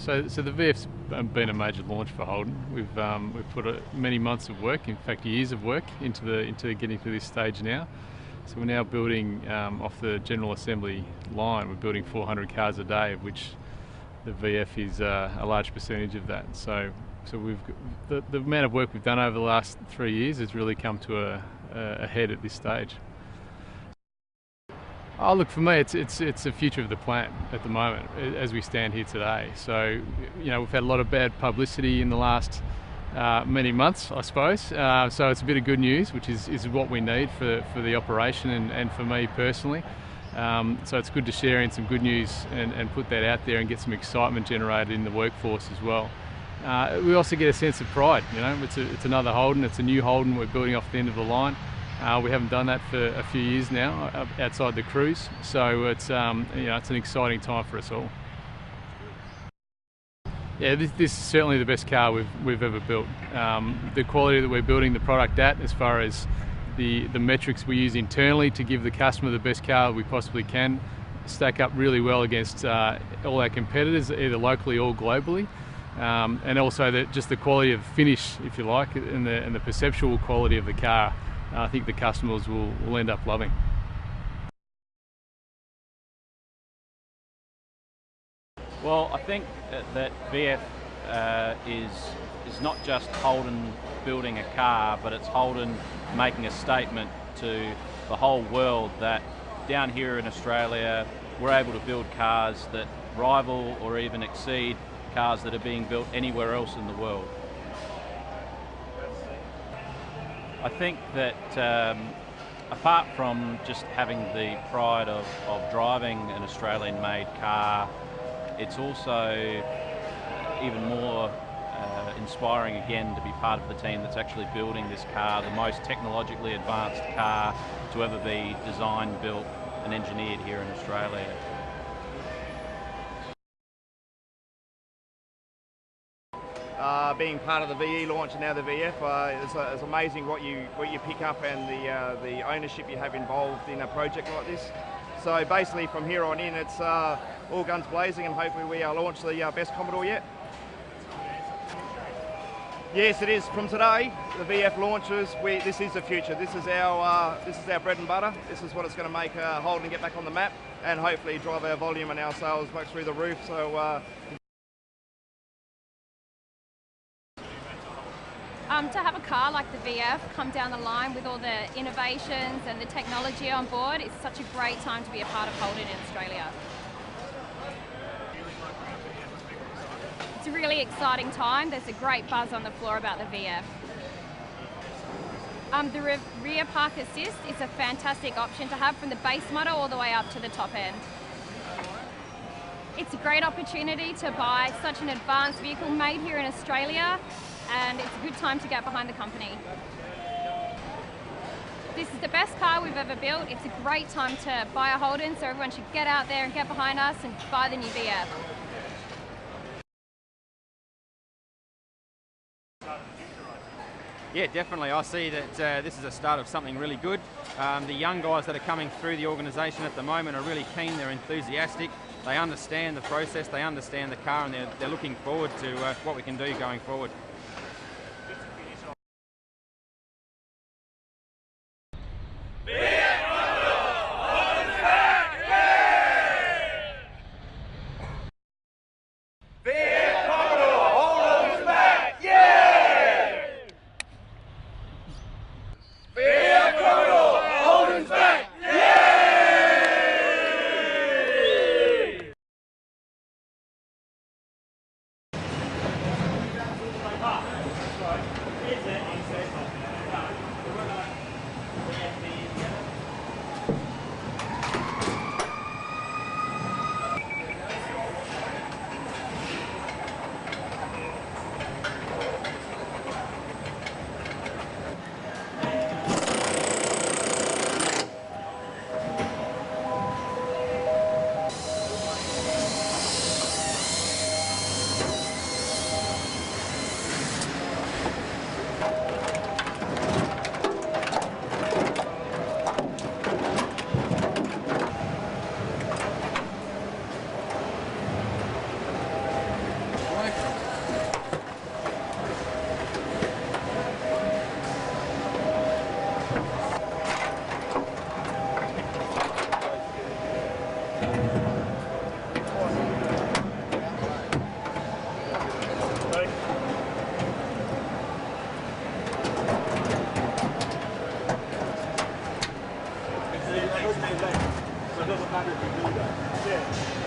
So the VF's been a major launch for Holden. We've put many months of work, in fact years of work, into getting to this stage now. So we're now building off the general assembly line. We're building 400 cars a day, of which the VF is a large percentage of that. So the amount of work we've done over the last 3 years has really come to a head at this stage. Oh, look, for me, it's the future of the plant at the moment, as we stand here today. So, we've had a lot of bad publicity in the last many months, I suppose. So it's a bit of good news, which is what we need for the operation and for me personally. So it's good to share in some good news and put that out there and get some excitement generated in the workforce as well. We also get a sense of pride. It's another Holden. It's a new Holden we're building off the end of the line. We haven't done that for a few years now outside the cruise, so it's an exciting time for us all. Yeah, this is certainly the best car we've ever built. The quality that we're building the product at, as far as the metrics we use internally to give the customer the best car we possibly can, stack up really well against all our competitors, either locally or globally. And also just the quality of finish, if you like, and the perceptual quality of the car. I think the customers will end up loving. Well, I think that VF is not just Holden building a car, but it's Holden making a statement to the whole world that down here in Australia we're able to build cars that rival or even exceed cars that are being built anywhere else in the world. I think that apart from just having the pride of driving an Australian-made car, it's also even more inspiring again to be part of the team that's actually building this car, the most technologically advanced car to ever be designed, built and engineered here in Australia. Being part of the VE launch and now the VF, it's amazing what you pick up and the ownership you have involved in a project like this. So basically from here on in, it's all guns blazing, and hopefully we launch the best Commodore yet. Yes, it is. From today, the VF launches. This is the future. This is our bread and butter. This is what it's going to make Holden get back on the map, and hopefully drive our volume and our sales back through the roof. So. To have a car like the VF come down the line with all the innovations and the technology on board, it's such a great time to be a part of Holden in Australia. It's a really exciting time. There's a great buzz on the floor about the VF. The rear park assist is a fantastic option to have from the base model all the way up to the top end. It's a great opportunity to buy such an advanced vehicle made here in Australia, and it's a good time to get behind the company. This is the best car we've ever built. It's a great time to buy a Holden, so everyone should get out there and get behind us and buy the new VF. Yeah, definitely. I see that this is a start of something really good. The young guys that are coming through the organisation at the moment are really keen, they're enthusiastic, they understand the process, they understand the car, and they're looking forward to what we can do going forward. So it doesn't matter if you do that. Yeah.